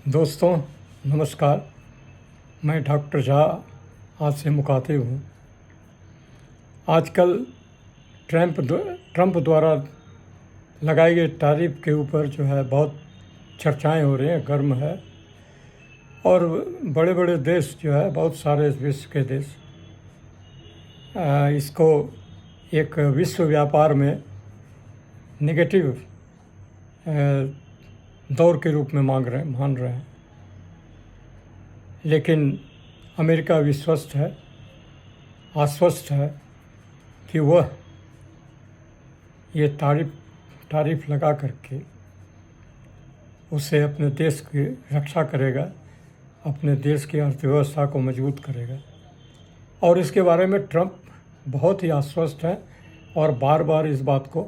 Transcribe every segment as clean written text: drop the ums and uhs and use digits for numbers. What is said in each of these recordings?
दोस्तों नमस्कार। मैं डॉक्टर झा आपसे मुखातिब हूँ। आजकल ट्रंप द्वारा लगाई गई टैरिफ के ऊपर जो है बहुत चर्चाएं हो रही हैं, गर्म है। और बड़े बड़े देश जो है, बहुत सारे विश्व के देश इसको एक विश्व व्यापार में नेगेटिव दौर के रूप में मान रहे हैं। लेकिन अमेरिका विश्वस्त है, आश्वस्त है कि वह ये तारीफ लगा करके उसे अपने देश की रक्षा करेगा, अपने देश की अर्थव्यवस्था को मजबूत करेगा। और इसके बारे में ट्रंप बहुत ही आश्वस्त है और बार बार इस बात को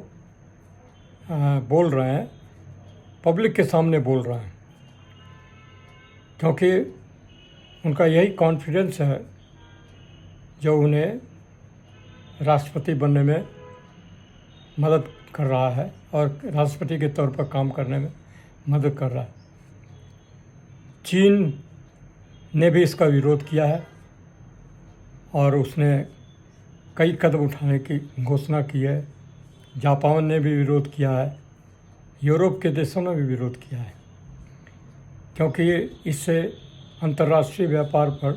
बोल रहे हैं, पब्लिक के सामने बोल रहे हैं, क्योंकि उनका यही कॉन्फिडेंस है जो उन्हें राष्ट्रपति बनने में मदद कर रहा है और राष्ट्रपति के तौर पर काम करने में मदद कर रहा है। चीन ने भी इसका विरोध किया है और उसने कई कदम उठाने की घोषणा की है। जापान ने भी विरोध किया है, यूरोप के देशों ने भी विरोध किया है, क्योंकि इससे अंतर्राष्ट्रीय व्यापार पर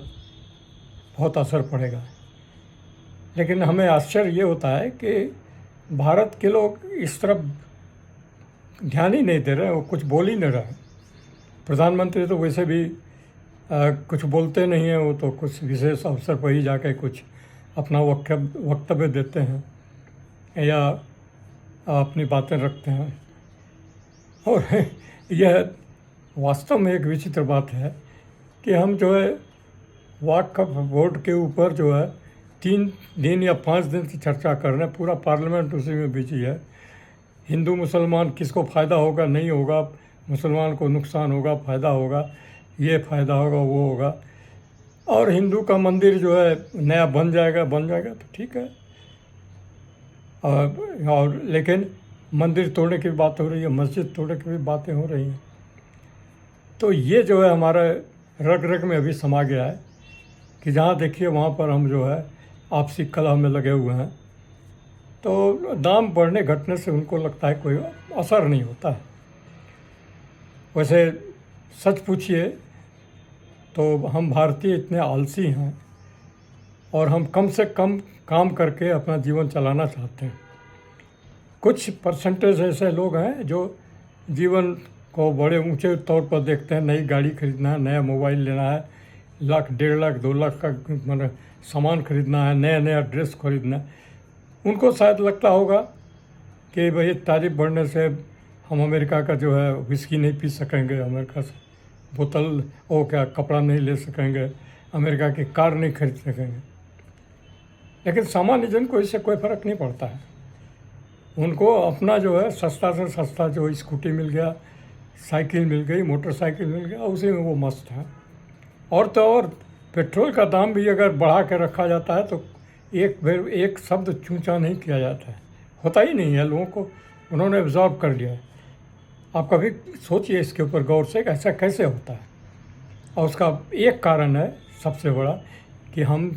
बहुत असर पड़ेगा। लेकिन हमें आश्चर्य ये होता है कि भारत के लोग इस तरफ ध्यान ही नहीं दे रहे, वो कुछ बोल ही नहीं रहे। प्रधानमंत्री तो वैसे भी कुछ बोलते नहीं हैं, वो तो कुछ विशेष अवसर पर ही जाके कुछ अपना वक्तव्य देते हैं या अपनी बातें रखते हैं। और यह वास्तव में एक विचित्र बात है कि हम जो है वक्फ बोर्ड के ऊपर जो है 3 दिन या 5 दिन से चर्चा कर रहे हैं, पूरा पार्लियामेंट उसी में बिजी है। हिंदू मुसलमान किसको फ़ायदा होगा, नहीं होगा, मुसलमान को नुकसान होगा, फ़ायदा होगा, ये फ़ायदा होगा, वो होगा। और हिंदू का मंदिर जो है नया बन जाएगा तो ठीक है। और लेकिन मंदिर तोड़ने की बात हो रही है, मस्जिद तोड़ने की भी बातें हो रही हैं। तो ये जो है हमारे रग रग में अभी समा गया है कि जहाँ देखिए वहाँ पर हम जो है आपसी कलह में लगे हुए हैं। तो दाम बढ़ने घटने से उनको लगता है कोई असर नहीं होता है। वैसे सच पूछिए तो हम भारतीय इतने आलसी हैं और हम कम से कम काम करके अपना जीवन चलाना चाहते हैं। कुछ परसेंटेज ऐसे लोग हैं जो जीवन को बड़े ऊंचे तौर पर देखते हैं। नई गाड़ी खरीदना है, नया मोबाइल लेना है, 1 लाख 1.5 लाख 2 लाख का मतलब सामान खरीदना है, नया ड्रेस खरीदना है। उनको शायद लगता होगा कि भाई तारीफ बढ़ने से हम अमेरिका का जो है विस्की नहीं पी सकेंगे, अमेरिका से बोतल कपड़ा नहीं ले सकेंगे, अमेरिका की कार नहीं खरीद सकेंगे। लेकिन सामान्य जन को इससे कोई फ़र्क नहीं पड़ता है। उनको अपना जो है सस्ता से सस्ता जो स्कूटी मिल गया, साइकिल मिल गई, मोटरसाइकिल मिल गया, उसी में वो मस्त है। और तो और पेट्रोल का दाम भी अगर बढ़ा के रखा जाता है तो एक शब्द चूंचा नहीं किया जाता है, होता ही नहीं है। लोगों को उन्होंने एब्जॉर्ब कर लिया है। आप कभी सोचिए इसके ऊपर गौर से, ऐसा कैसे होता है। और उसका एक कारण है सबसे बड़ा कि हम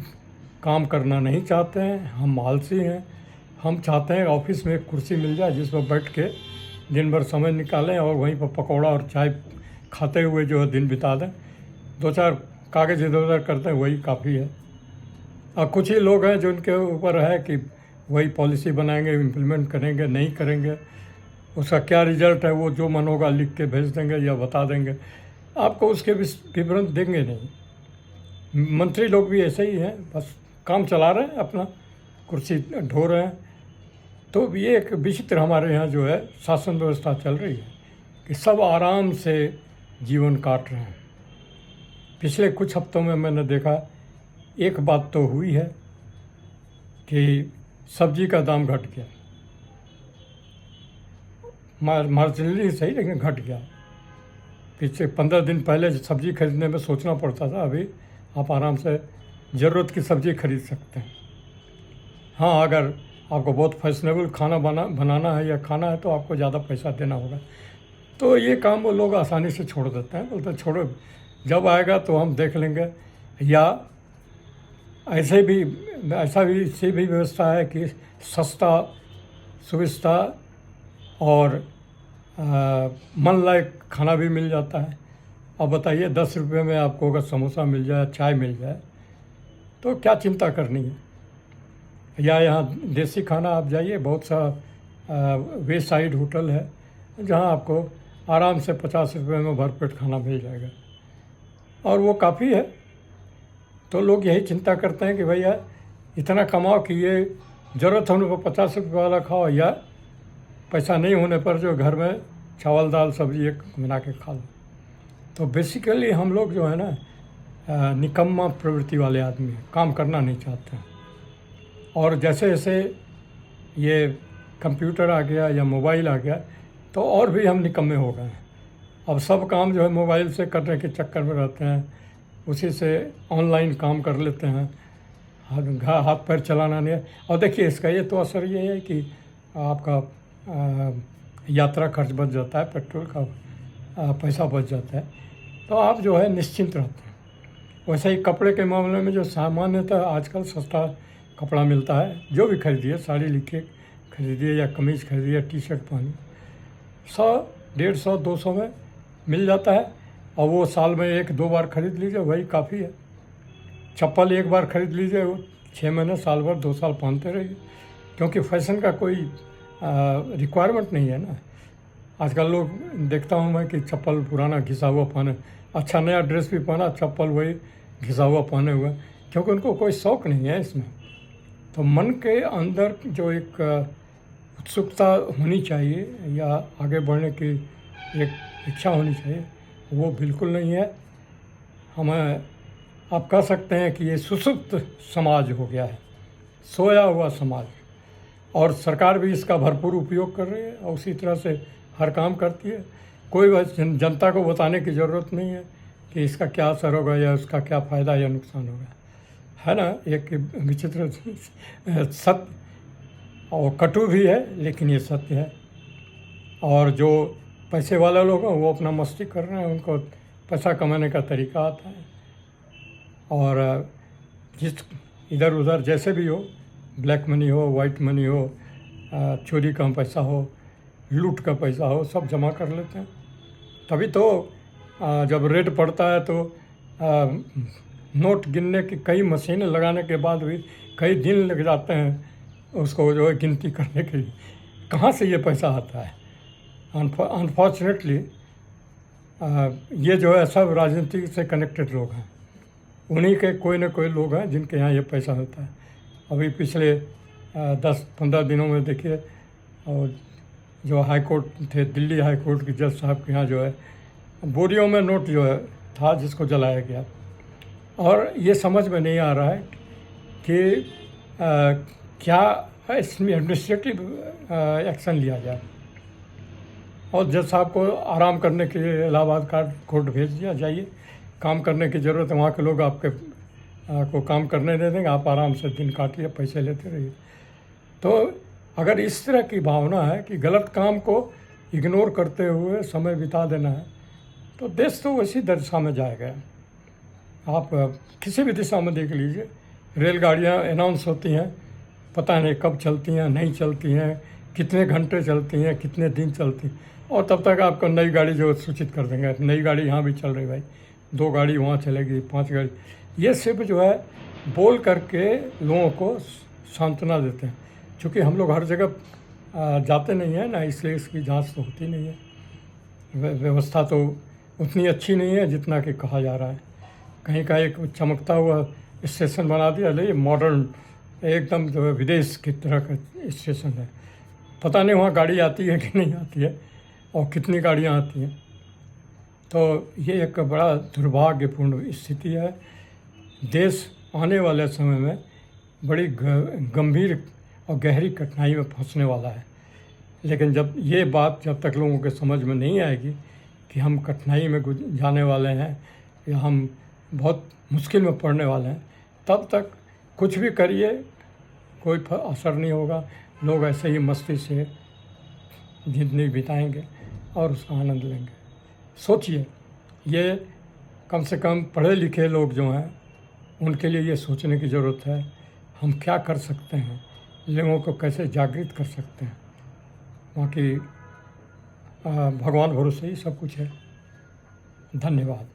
काम करना नहीं चाहते हैं, हम आलसी हैं। हम चाहते हैं ऑफिस में एक कुर्सी मिल जाए जिस पर बैठ के दिन भर समय निकालें और वहीं पर पकौड़ा और चाय खाते हुए जो है दिन बिता दें। 2-4 कागज़ इधर उधर करते हैं, वही काफ़ी है। और कुछ ही लोग हैं जो उनके ऊपर है कि वही पॉलिसी बनाएंगे, इम्प्लीमेंट करेंगे, नहीं करेंगे, उसका क्या रिजल्ट है वो जो मन होगा लिख के भेज देंगे या बता देंगे, आपको उसके विवरण देंगे नहीं। मंत्री लोग भी ऐसे ही हैं, बस काम चला रहे हैं, अपना कुर्सी ढो रहे हैं। तो ये एक विचित्र हमारे यहाँ जो है शासन व्यवस्था चल रही है कि सब आराम से जीवन काट रहे हैं। पिछले कुछ हफ्तों में मैंने देखा एक बात तो हुई है कि सब्जी का दाम घट गया, मार्जिनली सही लेकिन घट गया। पिछले 15 दिन पहले सब्ज़ी खरीदने में सोचना पड़ता था, अभी आप आराम से ज़रूरत की सब्ज़ी खरीद सकते हैं। हाँ, अगर आपको बहुत फैशनेबल खाना बनाना है या खाना है तो आपको ज़्यादा पैसा देना होगा। तो ये काम वो लोग आसानी से छोड़ देते हैं, बोलते हैं छोड़ो, जब आएगा तो हम देख लेंगे। या ऐसा भी इससे भी व्यवस्था है कि सस्ता, सुविस्ता और मन लायक खाना भी मिल जाता है। अब बताइए 10 रुपये में आपको अगर समोसा मिल जाए, चाय मिल जाए, तो क्या चिंता करनी है। या यहाँ देसी खाना आप जाइए, बहुत सा वे साइड होटल है जहाँ आपको आराम से 50 रुपये में भरपेट खाना मिल जाएगा, और वो काफ़ी है। तो लोग यही चिंता करते हैं कि भैया इतना कमाओ कि ये ज़रूरत होने पर 50 रुपये वाला खाओ, या पैसा नहीं होने पर जो घर में चावल दाल सब्जी एक बना के खा लो। तो बेसिकली हम लोग जो है ना निकम्मा प्रवृत्ति वाले आदमी हैं, काम करना नहीं चाहते हैं। और जैसे जैसे ये कंप्यूटर आ गया या मोबाइल आ गया, तो और भी हम निकम्मे हो गए हैं। अब सब काम जो है मोबाइल से करने के चक्कर में रहते हैं, उसी से ऑनलाइन काम कर लेते हैं, हाथ पैर चलाना नहीं है। और देखिए इसका ये तो असर ये है कि आपका यात्रा खर्च बच जाता है, पेट्रोल का पैसा बच जाता है, तो आप जो है निश्चिंत रहते हैं। वैसे ही कपड़े के मामले में जो सामान्यतः आजकल सस्ता कपड़ा मिलता है, जो भी खरीदिए, साड़ी लिखिए खरीदिए या कमीज़ खरीदिए, टी शर्ट पहनिए, 100, 150, 200 में मिल जाता है। और वो साल में 1-2 बार खरीद लीजिए, वही काफ़ी है। चप्पल एक बार खरीद लीजिए, वो 6 महीने, साल भर, 2 साल पहनते रहिए, क्योंकि फैशन का कोई रिक्वायरमेंट नहीं है ना। आजकल लोग देखता हूँ मैं कि चप्पल पुराना घिसा हुआ पहने, अच्छा नया ड्रेस भी पहना, चप्पल वही घिसा हुआ पहने हुए, क्योंकि उनको कोई शौक़ नहीं है इसमें। तो मन के अंदर जो एक उत्सुकता होनी चाहिए या आगे बढ़ने की एक इच्छा होनी चाहिए, वो बिल्कुल नहीं है। हमें आप कह सकते हैं कि ये सुसुप्त समाज हो गया है, सोया हुआ समाज, और सरकार भी इसका भरपूर उपयोग कर रही है और उसी तरह से हर काम करती है। कोई बस जनता को बताने की ज़रूरत नहीं है कि इसका क्या असर होगा या उसका क्या फ़ायदा या नुकसान होगा, है ना। एक विचित्र सत्य और कटु भी है, लेकिन ये सत्य है। और जो पैसे वाले लोग हैं वो अपना मस्ती कर रहे हैं, उनको पैसा कमाने का तरीका आता है। और जिस इधर उधर जैसे भी हो, ब्लैक मनी हो, वाइट मनी हो, चोरी का पैसा हो, लूट का पैसा हो, सब जमा कर लेते हैं। तभी तो जब रेड पड़ता है तो नोट गिनने की कई मशीनें लगाने के बाद भी कई दिन लग जाते हैं उसको जो है गिनती करने के लिए, कहाँ से ये पैसा आता है। अनफॉर्चुनेटली ये जो है सब राजनीति से कनेक्टेड लोग हैं, उन्हीं के कोई न कोई लोग हैं जिनके यहाँ ये पैसा होता है। अभी पिछले 10-15 दिनों में देखिए, और जो हाई कोर्ट थे, दिल्ली हाई कोर्ट के जज साहब के यहाँ जो है बोरियों में नोट जो है था, जिसको जलाया गया। और ये समझ में नहीं आ रहा है कि क्या इसमें एडमिनिस्ट्रेटिव एक्शन लिया जाए, और जज साहब को आराम करने के लिए इलाहाबाद कोर्ट भेज दिया, जाइए काम करने की ज़रूरत है, वहाँ के लोग आपके को काम करने दे देंगे, आप आराम से दिन काटिए, पैसे लेते रहिए। तो अगर इस तरह की भावना है कि गलत काम को इग्नोर करते हुए समय बिता देना है, तो देश तो उसी दिशा में जाएगा। आप किसी भी दिशा में देख लीजिए, रेलगाड़ियाँ अनाउंस होती हैं, पता नहीं कब चलती हैं, नहीं चलती हैं, कितने घंटे चलती हैं, कितने दिन चलती हैं, और तब तक आपको नई गाड़ी जो सूचित कर देंगे, नई गाड़ी यहाँ भी चल रही भाई, 2 गाड़ी वहाँ चलेगी, 5 गाड़ी। ये सिर्फ जो है बोल करके लोगों को सांत्वना देते हैं, क्योंकि हम लोग हर जगह जाते नहीं हैं ना, इसलिए इसकी जांच तो होती नहीं है। व्यवस्था तो उतनी अच्छी नहीं है जितना कि कहा जा रहा है। कहीं का एक चमकता हुआ स्टेशन बना दिया, ले मॉडर्न एकदम जो है विदेश की तरह का स्टेशन है, पता नहीं वहाँ गाड़ी आती है कि नहीं आती है, और कितनी गाड़ियाँ आती हैं। तो ये एक बड़ा दुर्भाग्यपूर्ण स्थिति है। देश आने वाले समय में बड़ी गंभीर और गहरी कठिनाई में फंसने वाला है। लेकिन जब तक लोगों के समझ में नहीं आएगी कि हम कठिनाई में जाने वाले हैं या हम बहुत मुश्किल में पड़ने वाले हैं, तब तक कुछ भी करिए कोई असर नहीं होगा। लोग ऐसे ही मस्ती से ज़िंदगी बिताएंगे। और उसका आनंद लेंगे। सोचिए, ये कम से कम पढ़े लिखे लोग जो हैं उनके लिए ये सोचने की ज़रूरत है, हम क्या कर सकते हैं, लोगों को कैसे जागृत कर सकते हैं। बाकी भगवान भरोसे ही सब कुछ है। धन्यवाद।